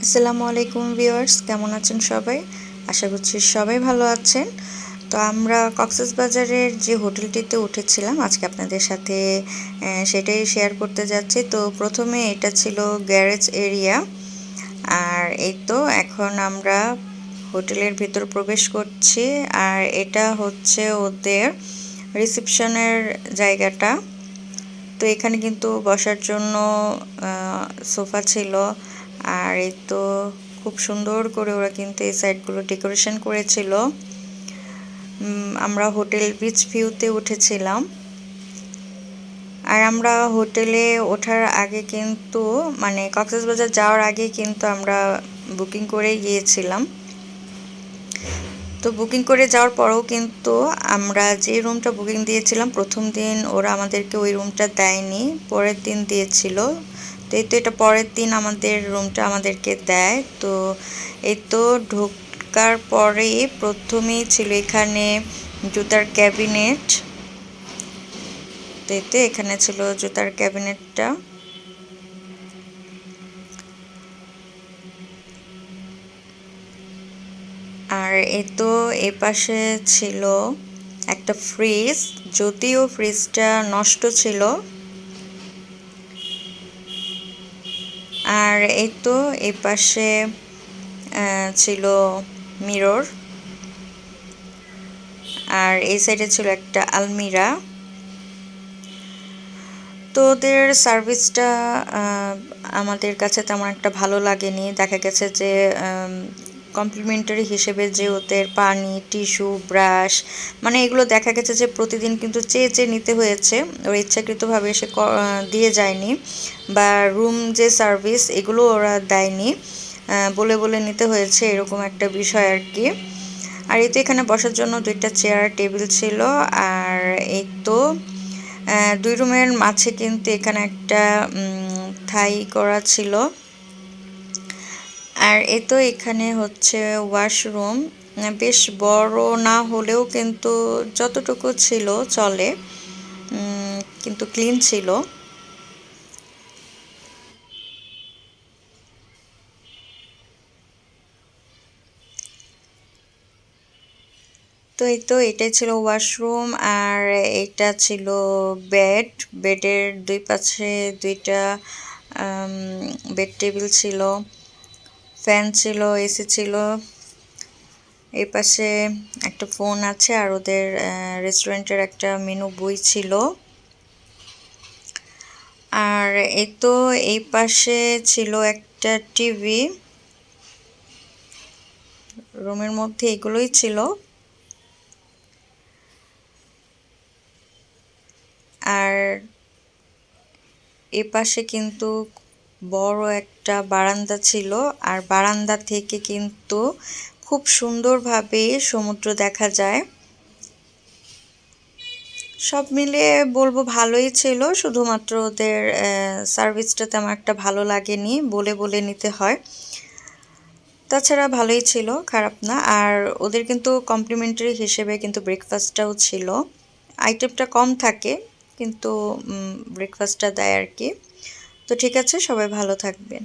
আসসালামু আলাইকুম ভিউয়ার্স, কেমন আছেন সবাই? আশা করছি সবাই ভালো আছেন। তো আমরা কক্সবাজারের যে হোটেলটিতে উঠেছিলাম আজকে আপনাদের সাথে সেটাই শেয়ার করতে যাচ্ছি। তো প্রথমে এটা ছিল গ্যারেজ এরিয়া, আর এই তো এখন আমরা হোটেলের ভিতর প্রবেশ করছি। আর এটা হচ্ছে ওদের রিসেপশনের জায়গাটা। তো এখানে কিন্তু বসার জন্য সোফা ছিল। আর এই তো খুব সুন্দর করে ওরা কিন্তু এই সাইডগুলো ডেকোরেশন করেছিল। আমরা হোটেল বিচ ভিউতে উঠেছিলাম। আর আমরা হোটেলে ওঠার আগে কিন্তু মানে কক্সবাজার যাওয়ার আগে কিন্তু আমরা বুকিং করে গিয়েছিলাম। তো বুকিং করে যাওয়ার পরেও কিন্তু আমরা যে রুমটা বুকিং দিয়েছিলাম প্রথম দিন ওরা আমাদেরকে ওই রুমটা দেয়নি, পরের দিন দিয়েছিল। তো এই তো এটা পরের দিন আমাদের রুমটা আমাদেরকে দেয়। তো এই তো ঢোকার পরেই প্রথমেই ছিল এখানে জুতার ক্যাবিনেট। তো এই তো এখানে ছিল জুতার ক্যাবিনেটটা। আর এই তো এ পাশে ছিল একটা ফ্রিজ, যদিও ফ্রিজটা নষ্ট ছিল। আর এই তো এই পাশে ছিল মিরর, আর এই সাইডে ছিল একটা আলমিরা। তো ওদের সার্ভিসটা আমাদের কাছে তেমন একটা ভালো লাগেনি। দেখা গেছে যে কমপ্লিমেন্টারি হিসেবে যে ওদের পানি, টিস্যু, ব্রাশ, মানে এগুলো দেখা গেছে যে প্রতিদিন কিন্তু চেয়ে চেয়ে নিতে হয়েছে, ওরা ইচ্ছাকৃতভাবে এসে দিয়ে যায়নি। বা রুম যে সার্ভিস এগুলো ওরা দেয়নি, বলে বলে নিতে হয়েছে, এরকম একটা বিষয় আর কি। আর এই তো এখানে বসার জন্য দুইটা চেয়ার টেবিল ছিল। আর এই তো দুই রুমের মাঝে কিন্তু এখানে একটা থাই করা ছিল। আর এ তো এখানে হচ্ছে ওয়াশরুম, বেশ বড় না হলেও কিন্তু যতটুকু ছিল চলে, কিন্তু ক্লিন ছিল। তো এই তো এটাই ছিল ওয়াশরুম। আর এটা ছিল বেড, বেডের দুই পাশে দুইটা বেড টেবিল ছিল, ফ্যান ছিল, এসি ছিল। এই পাশে একটা ফোন আছে, আর ওদের রেস্টুরেন্টের একটা মেনু বই ছিল। আর এই তো এই পাশে ছিল একটা টিভি। রুমের মধ্যে এগুলোই ছিল। আর এ পাশে কিন্তু বড় একটা বারান্দা ছিল, আর বারান্দা থেকে কিন্তু খুব সুন্দরভাবে সমুদ্র দেখা যায়। সব মিলিয়ে বলবো ভালোই ছিল, শুধুমাত্র ওদের সার্ভিসটা তেমন একটা ভালো লাগেনি, বলে বলে নিতে হয়। তাছাড়া ভালোই ছিল, খারাপ না। আর ওদের কিন্তু কমপ্লিমেন্টারি হিসেবে কিন্তু ব্রেকফাস্টটাও ছিল। আইটেমটা কম থাকে কিন্তু ব্রেকফাস্টটা দেয় আর কি। তো ঠিক আছে, সবাই ভালো থাকবেন।